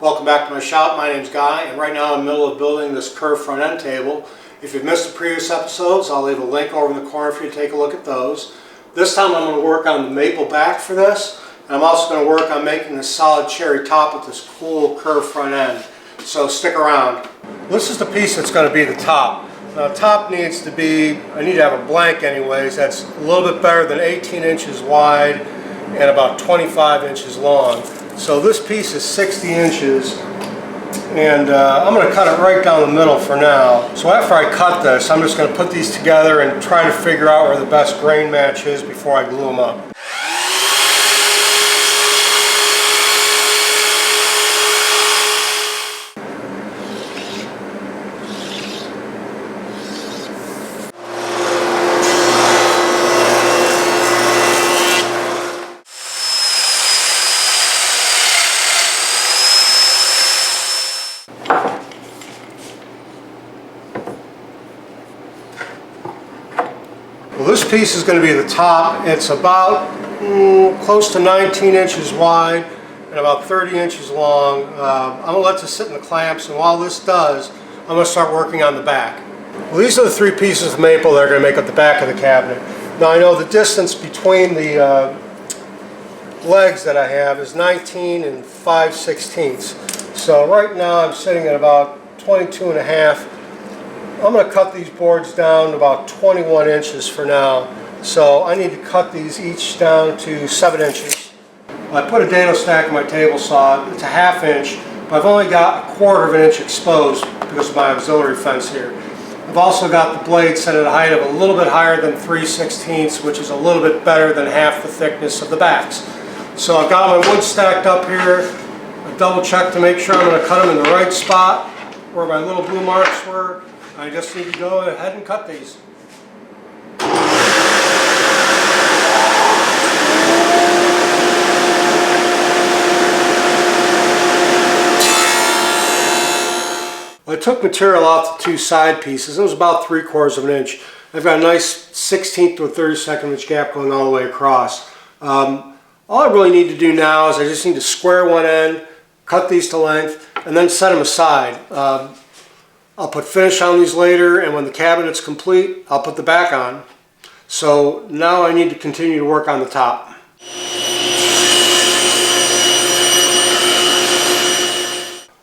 Welcome back to my shop. My name's Guy, and right now I'm in the middle of building this curved front end table. If you've missed the previous episodes, I'll leave a link over in the corner for you to take a look at those. This time I'm going to work on the maple back for this, and I'm also going to work on making this solid cherry top with this cool curved front end. So stick around. This is the piece that's going to be the top. Now, top needs to be, I need to have a blank anyways, that's a little bit better than 18 inches wide and about 25 inches long. So this piece is 60 inches, and I'm going to cut it right down the middle for now. So after I cut this, I'm just going to put these together and try to figure out where the best grain match is before I glue them up. Well, this piece is going to be the top. It's about close to 19 inches wide and about 30 inches long. I'm going to let this sit in the clamps, and while this does, I'm going to start working on the back. Well, these are the three pieces of maple that are going to make up the back of the cabinet. Now, I know the distance between the legs that I have is 19 and 5/16. So right now I'm sitting at about 22 and a half. I'm going to cut these boards down to about 21 inches for now. So I need to cut these each down to 7 inches. I put a dado stack in my table saw. It's a 1/2 inch, but I've only got 1/4 of an inch exposed because of my auxiliary fence here. I've also got the blade set at a height of a little bit higher than 3/16, which is a little bit better than half the thickness of the backs. So I've got my wood stacked up here. I double checked to make sure I'm going to cut them in the right spot where my little blue marks were. I just need to go ahead and cut these. I took material off the two side pieces. It was about 3/4 of an inch. I've got a nice 1/16 to a 32nd inch gap going all the way across. All I really need to do now is I just need to square one end, cut these to length, and then set them aside. I'll put finish on these later, and when the cabinet's complete, I'll put the back on. So now I need to continue to work on the top.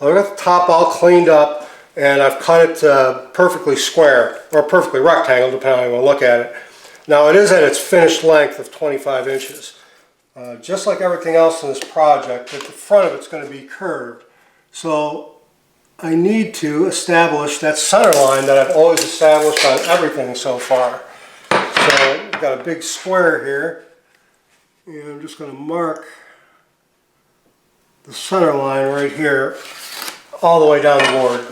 I've got the top all cleaned up, and I've cut it perfectly square, or perfectly rectangle, depending on how you want to look at it. Now it is at its finished length of 25 inches. Just like everything else in this project, at the front of it's going to be curved. So I need to establish that center line that I've always established on everything so far. So I've got a big square here, and I'm just going to mark the center line right here all the way down the board.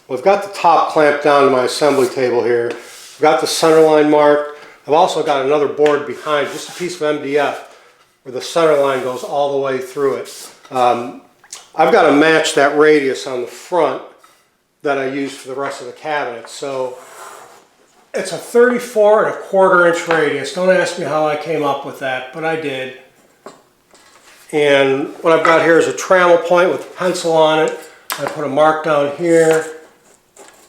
Well, I've got the top clamped down to my assembly table here. I've got the center line marked. I've also got another board behind, just a piece of MDF, where the center line goes all the way through it. I've got to match that radius on the front that I use for the rest of the cabinet. So it's a 34 1/4 inch radius. Don't ask me how I came up with that, but I did. And what I've got here is a trammel point with a pencil on it. I put a mark down here.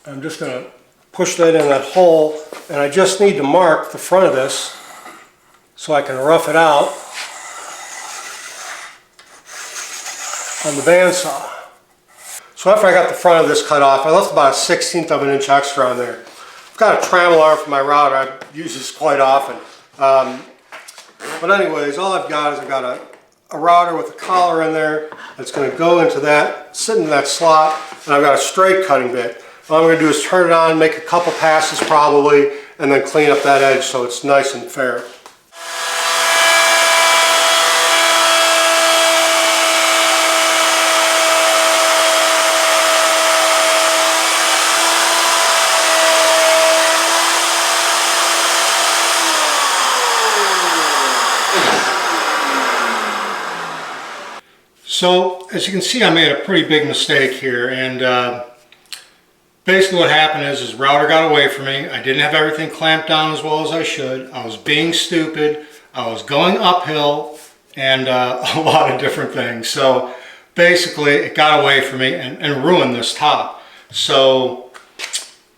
I'm just going to push that in that hole, and I just need to mark the front of this so I can rough it out on the bandsaw. So after I got the front of this cut off, I left about a 1/16 of an inch extra on there. I've got a trammel arm for my router. I use this quite often. But anyways, all I've got is I've got a router with a collar in there that's going to go into that, sit in that slot, and I've got a straight cutting bit. All I'm going to do is turn it on, make a couple passes probably, and then clean up that edge so it's nice and fair. So, as you can see, I made a pretty big mistake here, and basically what happened is router got away from me. I didn't have everything clamped down as well as I should. I was being stupid. I was going uphill, and a lot of different things. So basically it got away from me and ruined this top. So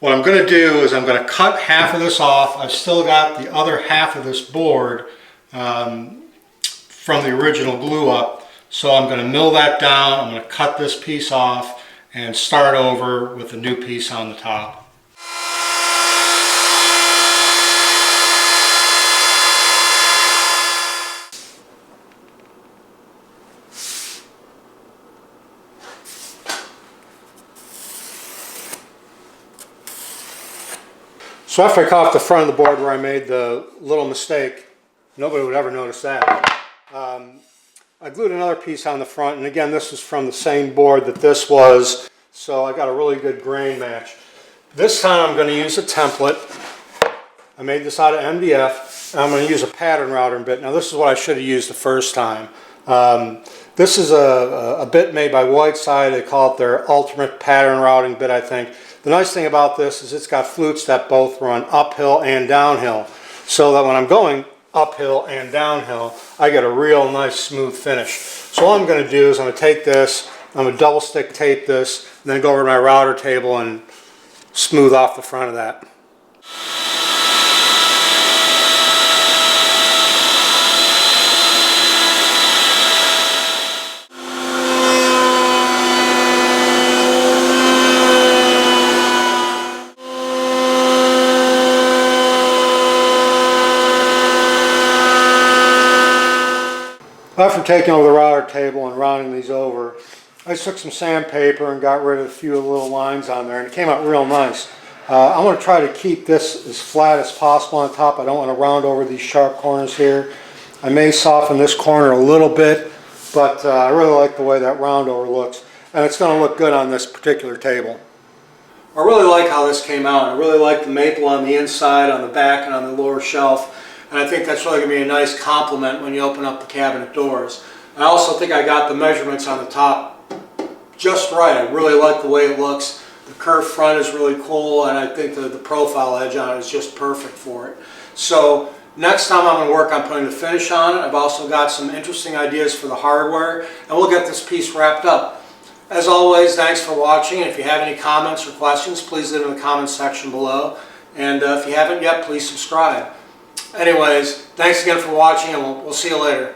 what I'm going to do is I'm going to cut half of this off. I've still got the other half of this board from the original glue up. So I'm going to mill that down. I'm going to cut this piece off and start over with a new piece on the top. So after I cut off the front of the board where I made the little mistake, nobody would ever notice that. I glued another piece on the front, and again, this is from the same board that this was, so I got a really good grain match. This time I'm going to use a template. I made this out of MDF, and I'm going to use a pattern router bit. Now this is what I should have used the first time. This is a bit made by Whiteside. They call it their ultimate pattern routing bit, I think. The nice thing about this is it's got flutes that both run uphill and downhill, so that when I'm going uphill and downhill, I get a real nice smooth finish. So all I'm going to do is I'm going to take this, I'm going to double stick tape this, and then go over to my router table and smooth off the front of that. After taking over the router table and rounding these over, I took some sandpaper and got rid of a few little lines on there, and it came out real nice. I'm going to try to keep this as flat as possible on top. I don't want to round over these sharp corners here. I may soften this corner a little bit, but I really like the way that round over looks, and it's going to look good on this particular table. I really like how this came out. I really like the maple on the inside, on the back, and on the lower shelf. And I think that's really going to be a nice compliment when you open up the cabinet doors. I also think I got the measurements on the top just right. I really like the way it looks. The curved front is really cool, and I think the profile edge on it is just perfect for it. So next time I'm going to work on putting the finish on it. I've also got some interesting ideas for the hardware, and we'll get this piece wrapped up. As always, thanks for watching. If you have any comments or questions, please leave them in the comments section below. And if you haven't yet, please subscribe. Anyways, thanks again for watching, and we'll see you later.